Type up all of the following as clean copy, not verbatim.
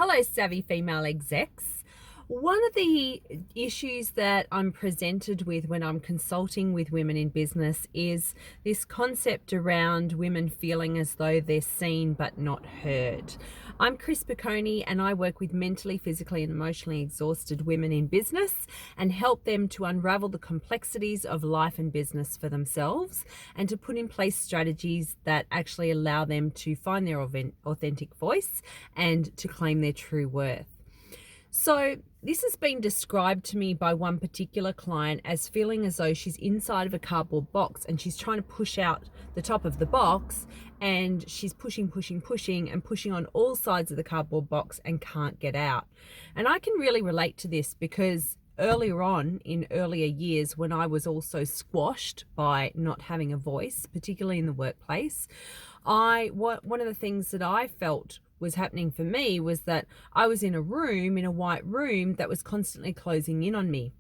Hello, savvy female execs. One of the issues that I'm presented with when I'm consulting with women in business is this concept around women feeling as though they're seen but not heard. I'm Chris Piccone and I work with mentally, physically and emotionally exhausted women in business and help them to unravel the complexities of life and business for themselves and to put in place strategies that actually allow them to find their authentic voice and to claim their true worth. So this has been described to me by one particular client as feeling as though she's inside of a cardboard box and she's trying to push out the top of the box, and she's pushing and pushing on all sides of the cardboard box and can't get out. And I can really relate to this because earlier on in earlier years, when I was also squashed by not having a voice, particularly in the workplace, one of the things that I felt was happening for me was that I was in a white room that was constantly closing in on me.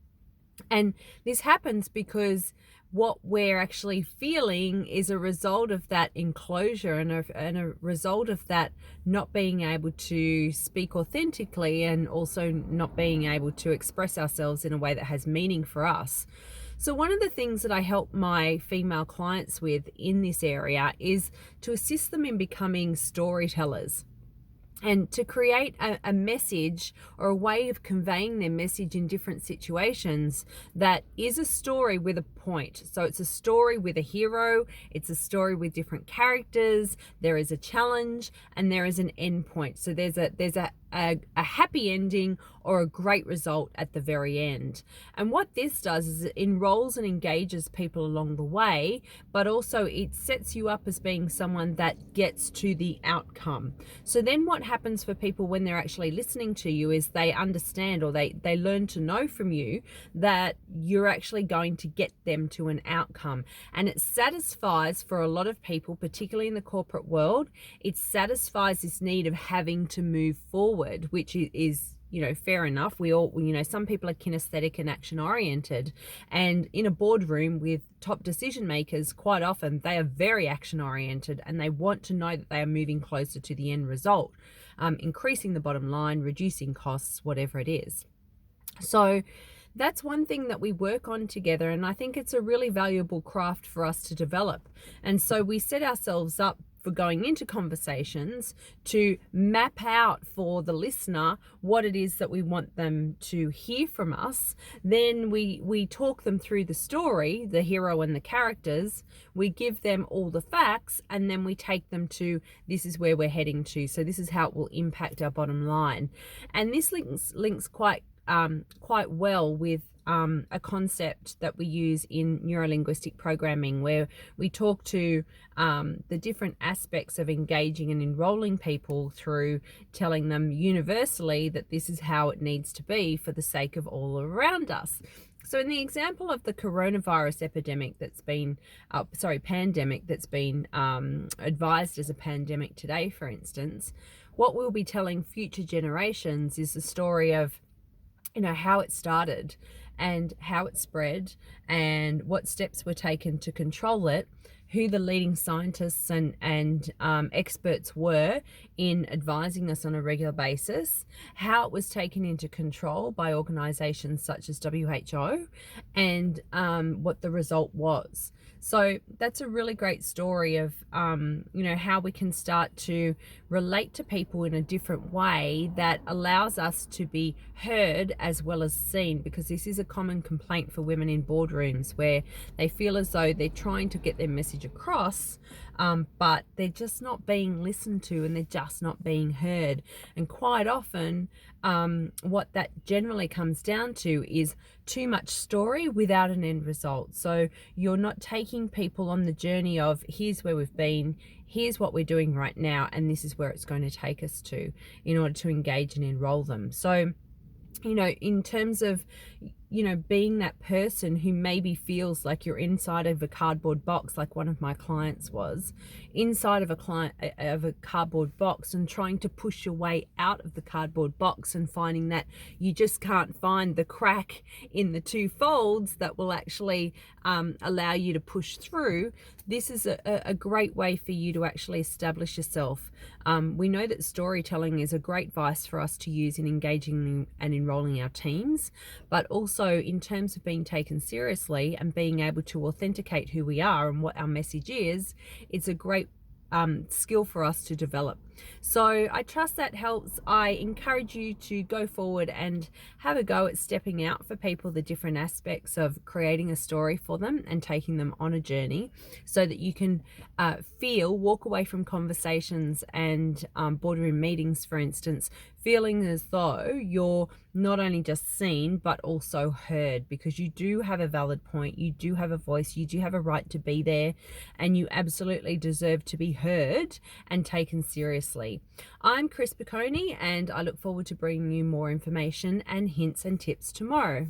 And this happens because what we're actually feeling is a result of that enclosure and a result of that not being able to speak authentically and also not being able to express ourselves in a way that has meaning for us. So one of the things that I help my female clients with in this area is to assist them in becoming storytellers, and to create a message or a way of conveying their message in different situations that is a story with a point. So it's a story with a hero, it's a story with different characters, there is a challenge, and there is an end point. So there's a happy ending or a great result at the very end. And what this does is it enrolls and engages people along the way, but also it sets you up as being someone that gets to the outcome. So then what happens for people when they're actually listening to you is they understand, or they learn to know from you that you're actually going to get them to an outcome. And it satisfies, for a lot of people, particularly in the corporate world, it satisfies this need of having to move forward, which is fair enough. We all, some people are kinesthetic and action oriented, and in a boardroom with top decision makers, quite often they are very action oriented and they want to know that they are moving closer to the end result, increasing the bottom line, reducing costs, whatever it is. So that's one thing that we work on together, and I think it's a really valuable craft for us to develop. And so we set ourselves up for going into conversations to map out for the listener what it is that we want them to hear from us. Then we talk them through the story, the hero and the characters. We give them all the facts, and then we take them to, this is where we're heading to. So this is how it will impact our bottom line. And this links quite well with a concept that we use in NeuroLinguistic Programming, where we talk to the different aspects of engaging and enrolling people through telling them universally that this is how it needs to be for the sake of all around us. So in the example of the coronavirus epidemic pandemic that's been advised as a pandemic today, for instance, what we'll be telling future generations is the story of how it started and how it spread and what steps were taken to control it, who the leading scientists and experts were in advising us on a regular basis, how it was taken into control by organizations such as WHO, and what the result was. So that's a really great story of how we can start to relate to people in a different way that allows us to be heard as well as seen, because this is a common complaint for women in boardrooms, where they feel as though they're trying to get their message across, but they're just not being listened to and they're just not being heard. And quite often what that generally comes down to is too much story without an end result. So you're not taking people on the journey of, here's where we've been, here's what we're doing right now, and this is where it's going to take us to, in order to engage and enroll them. So in terms of being that person who maybe feels like you're inside of a cardboard box, like one of my clients was, inside of a cardboard box, and trying to push your way out of the cardboard box and finding that you just can't find the crack in the two folds that will actually allow you to push through. This is a great way for you to actually establish yourself. We know that storytelling is a great vice for us to use in engaging and enrolling our teams, but also in terms of being taken seriously and being able to authenticate who we are and what our message is, it's a great skill for us to develop. So I trust that helps. I encourage you to go forward and have a go at stepping out for people the different aspects of creating a story for them and taking them on a journey, so that you can walk away from conversations and boardroom meetings, for instance, feeling as though you're not only just seen but also heard, because you do have a valid point, you do have a voice, you do have a right to be there, and you absolutely deserve to be heard and taken seriously. I'm Chris Piccone, and I look forward to bringing you more information and hints and tips tomorrow.